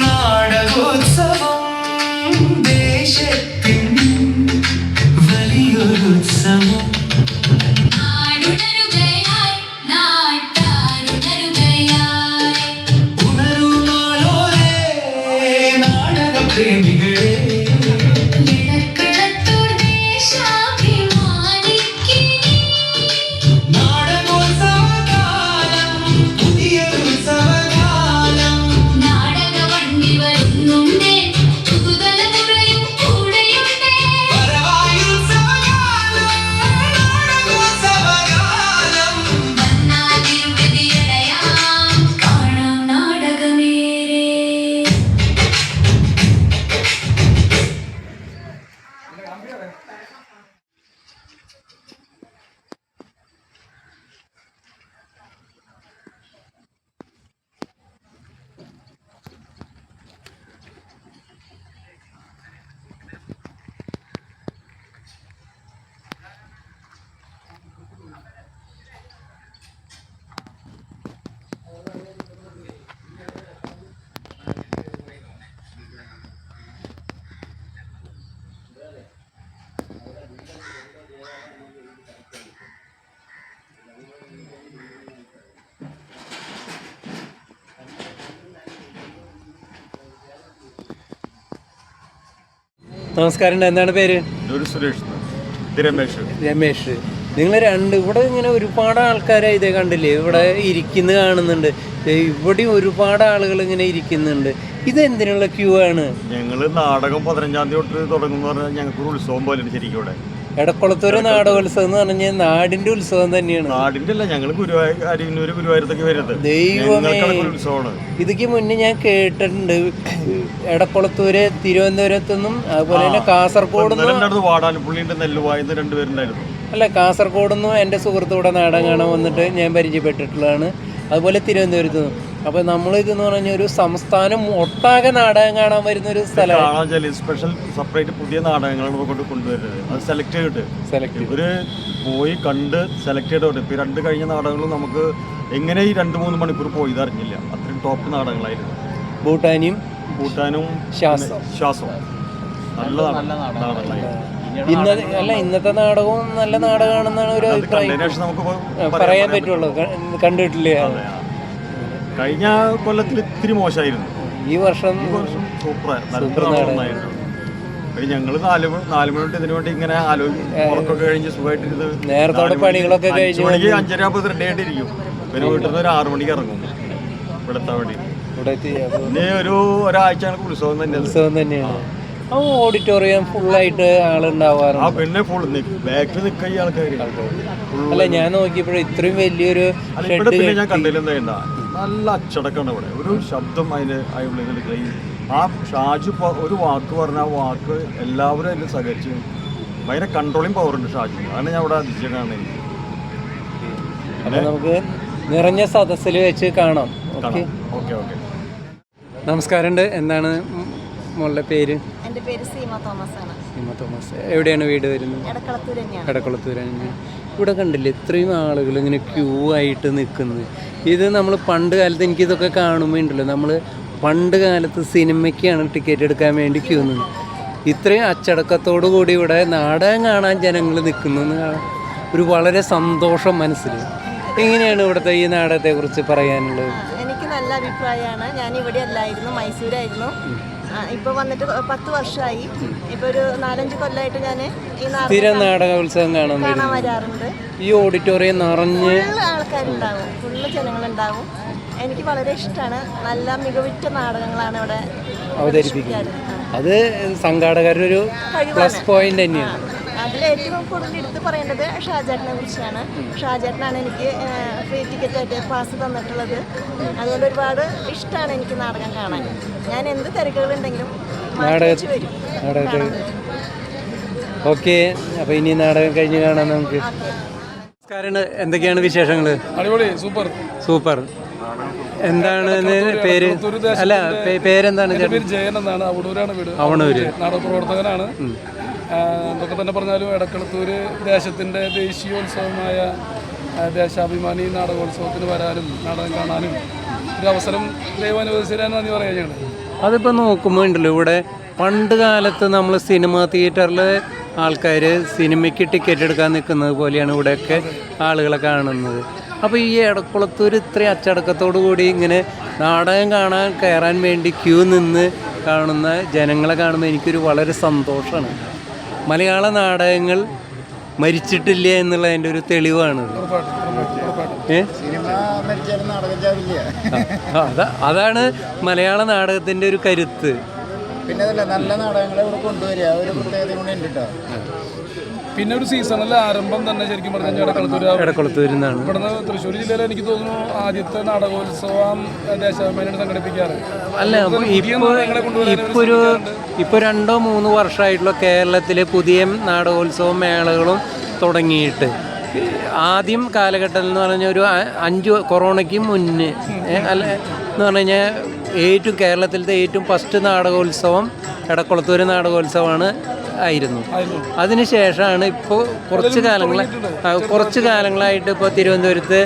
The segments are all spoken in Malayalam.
നാടകോത്സവം ദേശത്തിൻ വലിയൊരുത്സവം. ഉണരൂ നാളോരേ നാടകപ്രേമികളെ. നമസ്കാരം, എന്താണ് പേര്? രമേശ്. നിങ്ങൾ ഇവിടെ ഇങ്ങനെ ഒരുപാട് ആൾക്കാരെ ഇതേ കണ്ടില്ലേ, ഇവിടെ ഇരിക്കുന്ന കാണുന്നുണ്ട്. ഇവിടെ ഒരുപാട് ആളുകൾ ഇങ്ങനെ ഇരിക്കുന്നുണ്ട്. ഇതെന്തിനുള്ള ക്യൂ ആണ്? ഞങ്ങള് നാടകം 15-ാം തീയതി തൊട്ട് തുടങ്ങുന്ന പറഞ്ഞാൽ ഞങ്ങൾക്ക് ഒരു ഉത്സവം പോലെ ശരിക്കും ഇവിടെ എടക്കുളത്തൂര് നാടകോത്സവം എന്ന് പറഞ്ഞാൽ നാടിന്റെ ഉത്സവം തന്നെയാണ്. നാടിന്റെ അല്ല, ഞങ്ങൾ ഗുരുവായൂരത്തേക്ക് വരുന്നത് ദൈവമേ. ഉത്സവമാണ്. ഇതിക്ക് മുന്നേ ഞാൻ കേട്ടിട്ടുണ്ട്, എടക്കുളത്തൂര് തിരുവനന്തപുരത്തുനിന്നും അതുപോലെ തന്നെ കാസർഗോഡ് വാടാനപ്പള്ളിന്റെ നെല്ലുവായെന്ന് രണ്ടുപേരുണ്ടായിരുന്നു. അല്ല, കാസർഗോഡൊന്നും എൻ്റെ സുഹൃത്തൂടെ നാടകം കാണാൻ വന്നിട്ട് ഞാൻ പരിചയപ്പെട്ടിട്ടുള്ളതാണ്. അതുപോലെ തിരുവനന്തപുരത്ത് നിന്നും. അപ്പോൾ നമ്മളിതെന്ന് പറഞ്ഞാൽ ഒരു സംസ്ഥാനം ഒട്ടാകെ നാടകം കാണാൻ വരുന്ന ഒരു സ്ഥലമാണ്. സ്പെഷ്യൽ സെപ്പറേറ്റ് പുതിയ നാടകങ്ങളാണ് കൊണ്ടുവരുന്നത്. അത് സെലക്ട് ചെയ്തിട്ട് ഇവര് പോയി കണ്ട് സെലക്ട് ചെയ്തോട്ടെ. ഇപ്പം 2 കഴിഞ്ഞ നാടകങ്ങളും നമുക്ക് എങ്ങനെ ഈ 2-3 മണിക്കൂർ പോയത് അറിഞ്ഞില്ല. അത്രയും ടോപ്പ് നാടകങ്ങളായിരുന്നു. ഭൂട്ടാനും ശ്വാസവും നല്ല നാടകങ്ങളായിരുന്നു. ഇന്നത്തെ നാടകവും നല്ല നാടകമാണെന്നാണ് ഒരു അഭിപ്രായം പറയാൻ പറ്റുള്ളൂ. കണ്ടിട്ടില്ലേ? കഴിഞ്ഞ കൊല്ലത്തിൽ ഇത്തിരി മോശമായിരുന്നു. ഈ വർഷം സൂപ്പറായിരുന്നു. ഞങ്ങള് 4 മണി തൊട്ട് ഇതിനു വേണ്ടി ഇങ്ങനെ ഉറക്കൊക്കെ കഴിഞ്ഞ് സുഖമായിട്ടിരുന്ന് നേരത്തോടെ പണികളൊക്കെ കഴിഞ്ഞ് 5:30 ആകുമ്പോൾ റെഡി ആയിട്ടിരിക്കും. പിന്നെ വീട്ടിൽ നിന്ന് ഒരു 6 മണിക്ക് ഇറങ്ങും ഇവിടുത്തെ വണ്ടി. പിന്നെ ഒരാഴ്ച ഉത്സവം തന്നെയാണ്. ഓഡിറ്റോറിയം ഫുള്ളായിട്ട് ആളുണ്ടാവാറുണ്ട്. പിന്നെ ഫുൾ ബാക്കിൽ നിൽക്കുക ഈ ആൾക്കാർ. അല്ല, ഞാൻ നോക്കിയപ്പോഴും ഇത്രയും വലിയൊരു ഞാൻ കണ്ടില്ല. നല്ല അച്ചടക്കമാണ് ഇവിടെ. ഒരു ശബ്ദം അതിന് ആ ഷാജു ഒരു വാക്ക് പറഞ്ഞ ആ വാക്ക് എല്ലാവരും അതിൽ സഹകരിച്ച് ഭയങ്കര കൺട്രോളിങ് പവറുണ്ട് ഷാജു. അതാണ് ഞാൻ ഇവിടെ അതിശയമാണ്. അപ്പം നമുക്ക് നിറഞ്ഞ സദസ്സിൽ വെച്ച് കാണാം. ഓക്കെ. നമസ്കാരമുണ്ട്. എന്താണ് മോളുടെ പേര്? എൻ്റെ പേര് സീമ തോമസ് ആണ്. സീമ തോമസ്. എവിടെയാണ് വീട് വരുന്നത്? എടക്കുളത്തൂർ തന്നെയാണ്. ഇവിടെ കണ്ടില്ലേ ഇത്രയും ആളുകൾ ഇങ്ങനെ ക്യൂ ആയിട്ട് നിൽക്കുന്നത്. ഇത് നമ്മൾ പണ്ട് കാലത്ത് എനിക്കിതൊക്കെ കാണുമ്പോൾ ഉണ്ടല്ലോ, നമ്മൾ പണ്ട് കാലത്ത് സിനിമയ്ക്കാണ് ടിക്കറ്റ് എടുക്കാൻ വേണ്ടി ക്യൂ നിന്ന്. ഇത്രയും അച്ചടക്കത്തോടു കൂടി ഇവിടെ നാടകം കാണാൻ ജനങ്ങൾ നിൽക്കുന്നു. ഒരു വളരെ സന്തോഷം മനസ്സിൽ. എങ്ങനെയാണ് ഇവിടുത്തെ ഈ നാടകത്തെക്കുറിച്ച് പറയാനുള്ളത്? എനിക്ക് നല്ല അഭിപ്രായമാണ്. ഞാൻ ഇവിടെ അല്ലായിരുന്നു, മൈസൂരായിരുന്നു. ഇപ്പോൾ വന്നിട്ട് 10 വർഷമായി. ഇപ്പോൾ ഒരു 4-5 കൊല്ലമായിട്ട് ഞാൻ ഈ സ്ഥിരം നാടകോത്സവം കാണാൻ വരാറുണ്ട്. ഈ ഓഡിറ്റോറിയം നിറഞ്ഞ് ആൾക്കാരുണ്ടാവും, ഫുള്ള് ജനങ്ങളുണ്ടാവും. എനിക്ക് വളരെ ഇഷ്ടമാണ്. നല്ല മികവുറ്റ നാടകങ്ങളാണ് ഇവിടെ അവതരിപ്പിക്കുന്നത്. അത് സംഘാടകരുടെ ഒരു പ്ലസ് പോയിന്റ് തന്നെയാണ്. അതിലേറ്റവും കൂടുതൽ എടുത്ത് പറയേണ്ടത് ഷാജേട്ടനെ കുറിച്ചാണ്. ഷാജേട്ടനാണ് എനിക്ക് ഫ്രീ ടിക്കറ്റായിട്ട് പാസ് തന്നിട്ടുള്ളത്. അതുകൊണ്ട് ഒരുപാട് ഇഷ്ടമാണ് എനിക്ക് നാടകം കാണാൻ. ഞാൻ എന്ത് തിരക്കുകളുണ്ടെങ്കിലും വരും. ഓക്കെ. അപ്പോൾ ഇനി നാടകം കഴിഞ്ഞ് കാണാം നമുക്ക്. നമസ്കാരം. എന്തൊക്കെയാണ് വിശേഷങ്ങൾ? അടിപൊളി. സൂപ്പർ. എന്താണ് പേര്? അല്ല, പേരെന്താണ്? ജയൻ എന്നാണ്. അവണൂരാണ് വീട്. നാടക പ്രവർത്തകനാണ്. എന്തൊക്കെ തന്നെ പറഞ്ഞാലും എടക്കുളത്തൂർ ദേശത്തിൻ്റെ ദേശീയോത്സവമായ ദേശാഭിമാനി നാടകോത്സവത്തിന് വരാനും നാടകം കാണാനും ഒരു അവസരം ദൈവം അനുവദിച്ചാൽ നന്ദി പറയാൻ ഞങ്ങൾ. അതിപ്പോൾ നോക്കുമ്പോൾ ഉണ്ടല്ലോ ഇവിടെ പണ്ട് കാലത്ത് നമ്മൾ സിനിമ തിയേറ്ററിൽ ആൾക്കാർ സിനിമയ്ക്ക് ടിക്കറ്റ് എടുക്കാൻ നിൽക്കുന്നത് പോലെയാണ് ഇവിടെയൊക്കെ ആളുകളെ കാണുന്നത്. അപ്പോൾ ഈ എടക്കുളത്തൂർ ഇത്രയും അച്ചടക്കത്തോടു കൂടി ഇങ്ങനെ നാടകം കാണാൻ കയറാൻ വേണ്ടി ക്യൂ നിന്ന് കാണുന്ന ജനങ്ങളെ കാണുമ്പോൾ എനിക്കൊരു വളരെ സന്തോഷമാണ്. മലയാള നാടകങ്ങൾ മരിച്ചിട്ടില്ല എന്നുള്ളതിൻ്റെ ഒരു തെളിവാണ്. അതാണ് മലയാള നാടകത്തിൻ്റെ ഒരു കരുത്ത്. പിന്നെ നല്ല നാടകങ്ങളെ ഇവിടെ കൊണ്ടുവരിക ഒരു പ്രത്യേകത കൂടെ ഉണ്ട് കേട്ടോ. പിന്നെ ഒരു സീസണിലെ ആരംഭം തന്നെ ശരിക്കും പറഞ്ഞാൽ എടക്കുളത്തൂരിൽ നിന്നാണ്. ഇവിടുന്ന് തൃശ്ശൂർ ജില്ലയിൽ എനിക്ക് തോന്നുന്നു ആദ്യത്തെ നാടകോത്സവം ദേശാഭിമാനിയുടെ സംഘടിപ്പിക്കാറ്. അല്ല, ഇപ്പോൾ 2-3 വർഷമായിട്ടുള്ള കേരളത്തിലെ പുതിയ നാടകോത്സവ മേളകളും തുടങ്ങിയിട്ട് ആദ്യം കാലഘട്ടത്തിൽ എന്ന് പറഞ്ഞാൽ ഒരു 5 കൊറോണയ്ക്ക് മുന്നേ അല്ല എന്ന് പറഞ്ഞു കഴിഞ്ഞാൽ കേരളത്തിലത്തെ ഏറ്റവും ഫസ്റ്റ് നാടകോത്സവം എടക്കുളത്തൂർ നാടകോത്സവമാണ് ആയിരുന്നു. അതിനുശേഷമാണ് ഇപ്പോൾ കുറച്ച് കാലങ്ങളായിട്ട് ഇപ്പോൾ തിരുവനന്തപുരത്ത്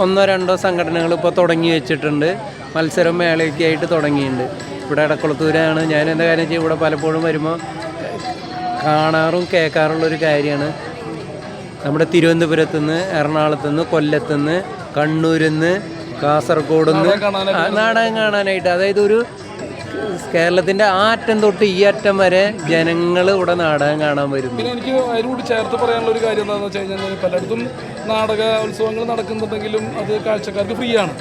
1-2 സംഘടനകൾ ഇപ്പോൾ തുടങ്ങി വെച്ചിട്ടുണ്ട്. മത്സരം മേളയൊക്കെ ആയിട്ട് തുടങ്ങിയിട്ടുണ്ട്. ഇവിടെ എടക്കുളത്തൂരാണ് ഞാൻ എന്താ കാര്യം വെച്ചാൽ ഇവിടെ പലപ്പോഴും വരുമ്പോൾ കാണാറും കേൾക്കാറുള്ളൊരു കാര്യമാണ്. നമ്മുടെ തിരുവനന്തപുരത്തു നിന്ന്, എറണാകുളത്തു നിന്ന്, കൊല്ലത്തു നിന്ന്, കണ്ണൂരിൽ നിന്ന്, കാസർഗോഡ് നിന്ന് നാടകം കാണാനായിട്ട്, അതായത് ഒരു കേരളത്തിൻ്റെ ആ അറ്റം തൊട്ട് ഈ അറ്റം വരെ ജനങ്ങൾ ഇവിടെ നാടകം കാണാൻ വരുന്നു. പിന്നെ എനിക്ക് അതിനോട് ചേർത്ത് പറയാനുള്ള ഒരു കാര്യം എന്താണെന്ന് വെച്ച് കഴിഞ്ഞാൽ പലയിടത്തും നാടക ഉത്സവങ്ങൾ നടക്കുന്നുണ്ടെങ്കിലും അത് കാഴ്ചക്കാർക്ക് ഫ്രീ ആണ്.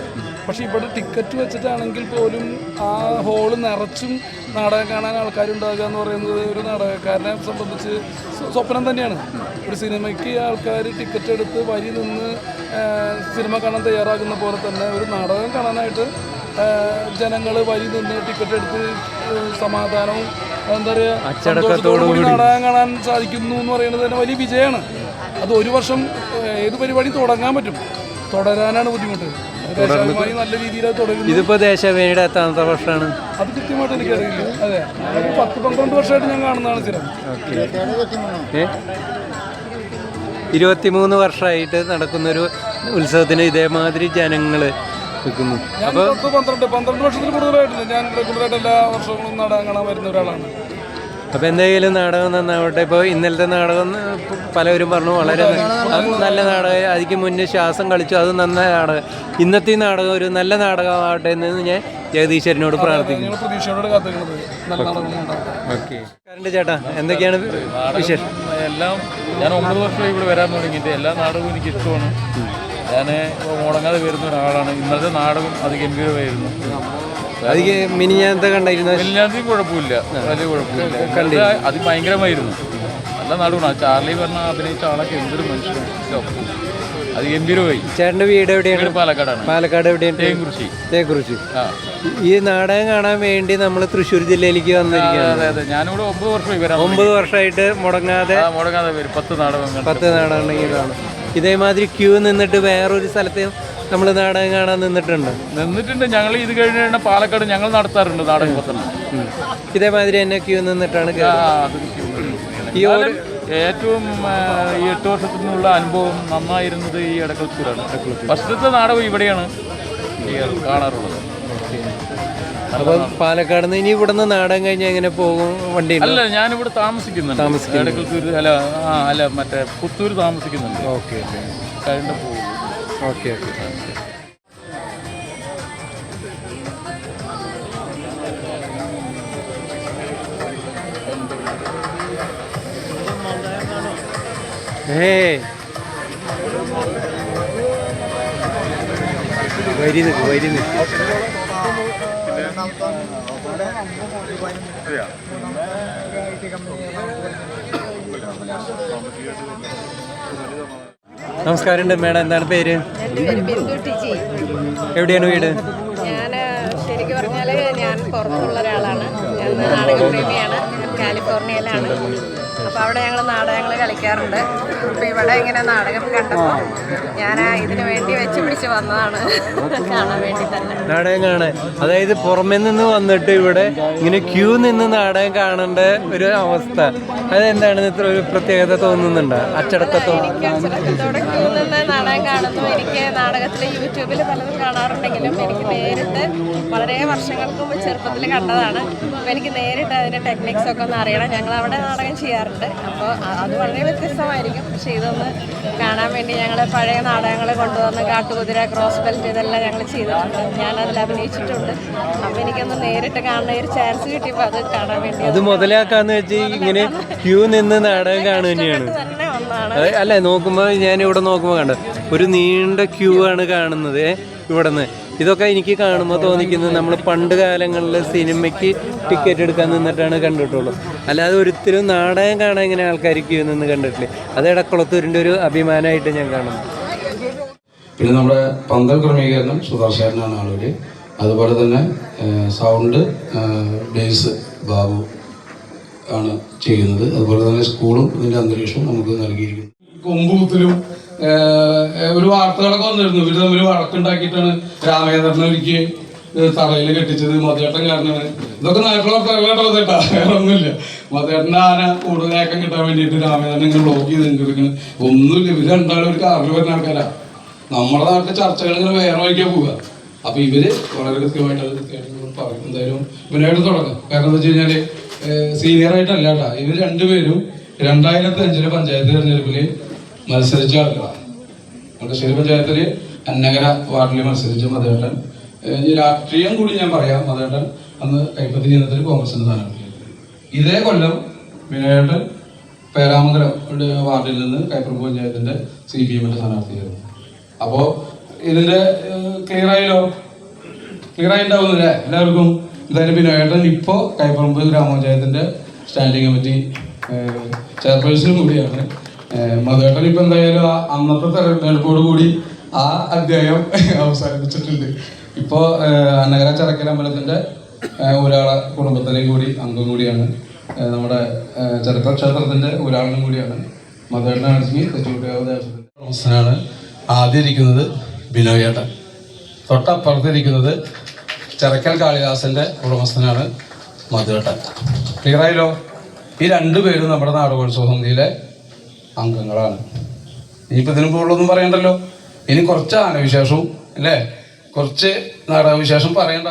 പക്ഷേ ഇവിടെ ടിക്കറ്റ് വെച്ചിട്ടാണെങ്കിൽ പോലും ആ ഹോള് നിറച്ചും നാടകം കാണാൻ ആൾക്കാരുണ്ടാകുക എന്ന് പറയുന്നത് ഒരു നാടകക്കാരനെ സംബന്ധിച്ച് സ്വപ്നം തന്നെയാണ്. ഒരു സിനിമയ്ക്ക് ആൾക്കാർ ടിക്കറ്റ് എടുത്ത് വരി നിന്ന് സിനിമ കാണാൻ തയ്യാറാകുന്ന പോലെ തന്നെ ഒരു നാടകം കാണാനായിട്ട് ജനങ്ങൾ വരി നിന്ന് ടിക്കറ്റ് എടുത്ത് സമാധാനവും എന്താ പറയുക അച്ചടക്കത്തോടുകൂടി നാടകം കാണാൻ സാധിക്കുന്നു എന്ന് പറയുന്നത് തന്നെ വലിയ വിജയമാണ്. അത് ഒരു വർഷം ഏത് പരിപാടി തുടങ്ങാൻ പറ്റും, തുടരാനാണ് ബുദ്ധിമുട്ട്. നല്ല രീതിയിൽ തുടങ്ങി. ഇതിപ്പോ ദേശാഭിമാനിയുടെ എത്രാമത്തെ വർഷമാണ്? അത് കൃത്യമായിട്ട് എനിക്കറിയില്ല. അതെ, 10-12 വർഷമായിട്ട് ഞാൻ കാണുന്നതാണ് സ്ഥിരം. 23 വർഷമായിട്ട് നടക്കുന്നൊരു ഉത്സവത്തിന് ഇതേമാതിരി ജനങ്ങൾ നിൽക്കുന്നു. അപ്പോൾ 12 വർഷത്തിൽ കൂടുതലായിട്ടില്ല. ഞാൻ റെഗുലറായിട്ട് എല്ലാ വർഷങ്ങളും നാടകം കാണാൻ വരുന്ന ഒരാളാണ്. അപ്പോൾ എന്തെങ്കിലും നാടകം നന്നാവട്ടെ. ഇപ്പോൾ ഇന്നലത്തെ നാടകം പലവരും പറഞ്ഞു വളരെ നല്ല നാടകം, അതിക്ക് മുന്നേ ശ്വാസം കളിച്ചു, അത് നന്നായ നാടകം. ഇന്നത്തെ നാടകം ഒരു നല്ല നാടകമാവട്ടെ എന്ന് ഞാൻ ജഗദീശ്വരനോട് പ്രാർത്ഥിക്കുന്നു. ഓക്കെ, കരണ്ട് ചേട്ടാ, എന്തൊക്കെയാണ് വിശേഷം? എല്ലാം ഞാൻ 9 വർഷമായി ഇവിടെ വരാൻ തുടങ്ങിയിട്ട് എല്ലാ നാടകവും എനിക്ക് ഇഷ്ടമാണ്. ഞാൻ മുടങ്ങാതെ വരുന്ന ഒരാളാണ്. ഇന്നത്തെ നാടകം അത് ഗംഭീരമായിരുന്നു. അതിക്ക് മിനിഞ്ഞാന്നത്തെ കണ്ടായിരുന്നു? മിനിഞ്ഞാന്നത്തേയും കുഴപ്പമില്ല, വലിയ കുഴപ്പമില്ല. അത് ഭയങ്കരമായിരുന്നു, നല്ല നാടകമാണ്. ചാർലി പറഞ്ഞ അഭിനയിച്ച ആളൊക്കെ എന്തൊരു മനുഷ്യനാണ്, അത് ഗംഭീരമായി. ചേട്ടൻ്റെ വീട് എവിടെയാണ്? പാലക്കാടാണ്. പാലക്കാട് എവിടെയാണ്? തേക്കുറിശി. ഈ നാടകം കാണാൻ വേണ്ടി നമ്മൾ തൃശ്ശൂർ ജില്ലയിലേക്ക് വന്നിരിക്കുകയാണ്. അതെ അതെ, ഞാനിവിടെ 9 വർഷമായി വരാം. 9 വർഷമായിട്ട് മുടങ്ങാതെ വരും. 10 നാടകം ഉണ്ടെങ്കിൽ കാണും. ഇതേമാതിരി ക്യൂ നിന്നിട്ട് വേറൊരു സ്ഥലത്ത് നമ്മൾ നാടകം കാണാൻ നിന്നിട്ടുണ്ട്. ഞങ്ങൾ ഇത് കഴിഞ്ഞ പാലക്കാട് ഞങ്ങൾ നടത്താറുണ്ട് നാടകം. ഇതേമാതിരി തന്നെ ക്യൂ നിന്നിട്ടാണ് ഈ ഏറ്റവും ഈ 8 വർഷത്തിനുള്ള അനുഭവം നന്നായിരുന്നത് ഈ എടക്കുളത്തൂരാണ്. ഫസ്റ്റത്തെ നാടകം ഇവിടെയാണ് കാണാറുള്ളത്. അപ്പോൾ പാലക്കാട് നിന്ന് ഇനി ഇവിടെ നിന്ന് നാടകം കഴിഞ്ഞാൽ എങ്ങനെ പോകും? വണ്ടി അല്ല, ഞാനിവിടെ താമസിക്കുന്നുണ്ട്. എടക്കുളത്തൂർ അല്ല മറ്റേ പുത്തൂർ താമസിക്കുന്നുണ്ട്. ഓക്കെ ഓക്കെ, കഴിഞ്ഞ പോകും. Okay okay. വരി നിൽക്കും. നമസ്കാരം മേഡം, എന്താണ് പേര്? എവിടെയാണ് വീട്? ഞാൻ ശരിക്കും പറഞ്ഞാൽ ഞാൻ പുറത്തുള്ള ഒരാളാണ്. ഞാൻ നാടകപ്രേമിയാണ്. കാലിഫോർണിയയിലാണ്. അപ്പോൾ അവിടെ ഞങ്ങൾ നാടകങ്ങൾ കളിക്കാറുണ്ട്. അപ്പോൾ ഇവിടെ ഇങ്ങനെ നാടകം കണ്ടപ്പോൾ ഞാൻ ഇതിന് വേണ്ടി വെച്ച് പിടിച്ച് വന്നതാണ് കാണാൻ വേണ്ടി തന്നെ. നാടകം കാണാൻ, അതായത് പുറമെ നിന്ന് വന്നിട്ട് ഇവിടെ ഇങ്ങനെ ക്യൂ നിന്ന് നാടകം കാണേണ്ട ഒരു അവസ്ഥ, അതെന്താണ് ഇത്ര ഒരു പ്രത്യേകത തോന്നുന്നുണ്ടോ? അച്ചടക്കത്തോടെ ക്യൂ നിന്ന് നാടകം കാണുന്നു. എനിക്ക് നാടകത്തിൽ യൂട്യൂബിൽ പലതും കാണാറുണ്ടെങ്കിലും എനിക്ക് നേരിട്ട് വളരെ വർഷങ്ങൾക്ക് മുമ്പ് ചെറുപ്പത്തിൽ കണ്ടതാണ്. അപ്പോൾ എനിക്ക് നേരിട്ട് അതിൻ്റെ ടെക്നിക്സ് ഒക്കെ ഒന്ന് അറിയണം. ഞങ്ങൾ അവിടെ നാടകം ചെയ്യാറുണ്ട്. അപ്പോൾ അത് വളരെ വ്യത്യസ്തമായിരിക്കും. പക്ഷേ ഇതൊന്ന് കാണാൻ വേണ്ടി ഞങ്ങൾ പഴയ നാടകങ്ങൾ കൊണ്ടുവന്ന് കാട്ടുകുതിര, ക്രോസ് ബെൽറ്റ് ഇതെല്ലാം ഞങ്ങൾ ചെയ്തിട്ടുണ്ട്. ഞാനതിൽ അഭിനയിച്ചിട്ടുണ്ട്. അപ്പോൾ എനിക്കൊന്ന് നേരിട്ട് കാണുന്ന ഒരു ചാൻസ് കിട്ടിയപ്പോൾ അത് കാണാൻ വേണ്ടി അത് മുതലാക്കാന്ന് വെച്ച് ഇങ്ങനെ ക്യൂ നിന്ന് നാടകം കാണുക തന്നെയാണ്. തന്നെ ഒന്നാണ്. അല്ല, നോക്കുമ്പോൾ ഞാൻ ഇവിടെ നോക്കുമ്പോൾ കണ്ടു ഒരു നീണ്ട ക്യൂ ആണ് കാണുന്നത് ഇവിടെ നിന്ന്. ഇതൊക്കെ എനിക്ക് കാണുമ്പോൾ തോന്നിക്കുന്നത് നമ്മൾ പണ്ട് കാലങ്ങളിൽ സിനിമയ്ക്ക് ടിക്കറ്റ് എടുക്കാൻ നിന്നിട്ടാണ് കണ്ടിട്ടുള്ളൂ. അല്ലാതെ ഒരിക്കലും നാടകം കാണാൻ ഇങ്ങനെ ആൾക്കാർ ക്യൂ നിന്ന് കണ്ടിട്ടില്ലേ. അത് എടക്കുളത്തൂരിൻ്റെ ഒരു അഭിമാനമായിട്ട് ഞാൻ കാണുന്നു. പിന്നെ നമ്മുടെ പന്തൽ ക്രമീകരണം സുദർശനാണ് ആളുകൾ. അതുപോലെ തന്നെ സൗണ്ട് ബേസ് ബാബു ആണ് ചെയ്യുന്നത്. അതുപോലെ തന്നെ സ്കൂളും ഇതിൻ്റെ അന്തരീക്ഷവും നമുക്ക് നൽകിയിരിക്കുന്നു. കൊമ്പൂത്തിലും ഒരു വാർത്തകളൊക്കെ വന്നിരുന്നു. ഇവർ തമ്മിൽ വഴക്കുണ്ടാക്കിയിട്ടാണ് രാമേന്ദ്രനെ ഒരിക്കൽ തറയിൽ കെട്ടിച്ചത്. മതേട്ടൻ കാരണമാണ്. ഇതൊക്കെ നാട്ടിലെ വാർത്തകളാട്ടോ ചേട്ടാ, വേറെ ഒന്നുമില്ല. മതേട്ടൻ്റെ ആന കൂടുതലേക്കം കിട്ടാൻ വേണ്ടിയിട്ട് രാമേന്ദ്രൻ ഇങ്ങനെ ബ്ലോക്ക് ചെയ്ത് നിൽക്കുന്നത് ഒന്നുമില്ല. ഇവർ രണ്ടാളും ഒരു കാറിൽ വരുന്ന ആൾക്കാരാ. നമ്മുടെ നാട്ടിലെ ചർച്ചകൾ ഇങ്ങനെ വേറെ വഴിക്കാൻ പോവുക. അപ്പൊ ഇവര് വളരെ കൃത്യമായിട്ട് അത് കൃത്യമായിട്ട് പറയും. എന്തായാലും ഇവനായിട്ട് തുടങ്ങും. കാരണം എന്താ വെച്ച് കഴിഞ്ഞാല് സീനിയർ ആയിട്ടല്ല കേട്ടാ. ഇവർ രണ്ടുപേരും 2005 പഞ്ചായത്ത് തെരഞ്ഞെടുപ്പിൽ മത്സരിച്ച ആളുകളാണ്. മുണ്ടശ്ശേരി പഞ്ചായത്തില് അന്നകര വാർഡിൽ മത്സരിച്ച മതേട്ടൻ, രാഷ്ട്രീയം കൂടി ഞാൻ പറയാം, മതേട്ടൻ അന്ന് കൈപ്പത്തി ചിഹ്നത്തിൽ കോൺഗ്രസിന്റെ സ്ഥാനാർത്ഥിയായിരുന്നു. ഇതേ കൊല്ലം വിനയേട്ടൻ പേരാമംഗലം വാർഡിൽ നിന്ന് കൈപ്പുറം പഞ്ചായത്തിന്റെ CPM-ന്റെ സ്ഥാനാർത്ഥിയായിരുന്നു. അപ്പോൾ ഇതിന്റെ ക്ലിയർ ആയി ഉണ്ടാവുന്നില്ലേ എല്ലാവർക്കും? എന്തായാലും വിനയേട്ടൻ ഇപ്പോൾ കൈപ്പറമ്പ് ഗ്രാമപഞ്ചായത്തിന്റെ സ്റ്റാൻഡിംഗ് കമ്മിറ്റി ചെയർപേഴ്സണും കൂടിയാണ്. മതേട്ടൻ ഇപ്പൊ എന്തായാലും അന്നത്തെ തെരഞ്ഞെടുപ്പോട് കൂടി ആ അധ്യായം അവസാനിപ്പിച്ചിട്ടുണ്ട്. ഇപ്പോ അന്നകര ചരക്കൽ അമ്പലത്തിന്റെ ഒരാളെ കുടുംബത്തിലേക്ക് കൂടി അംഗം കൂടിയാണ്. നമ്മുടെ ചരിത്ര ക്ഷേത്രത്തിന്റെ ഒരാളും കൂടിയാണ്. മതേട്ടനാണെങ്കിൽ തെച്ചുകുട്ടിയാണ്. ആദ്യം ഇരിക്കുന്നത് ബിനോയേട്ടൻ, തൊട്ടപ്പുറത്തിരിക്കുന്നത് ചരക്കൽ കാളിദാസന്റെ ഉടമസ്ഥനാണ് മധുവേട്ടൻ. ക്ലിയറായല്ലോ? ഈ രണ്ടുപേരും നമ്മുടെ നാടകോത്സവ സമിതിയിലെ അംഗങ്ങളാണ്. ഇനിയിപ്പോൾ ഇതിനു മുകളിലൊന്നും പറയണ്ടല്ലോ. ഇനി കുറച്ച് ആനവിശേഷവും അല്ലേ, കുറച്ച് നാടകവിശേഷം പറയണ്ട.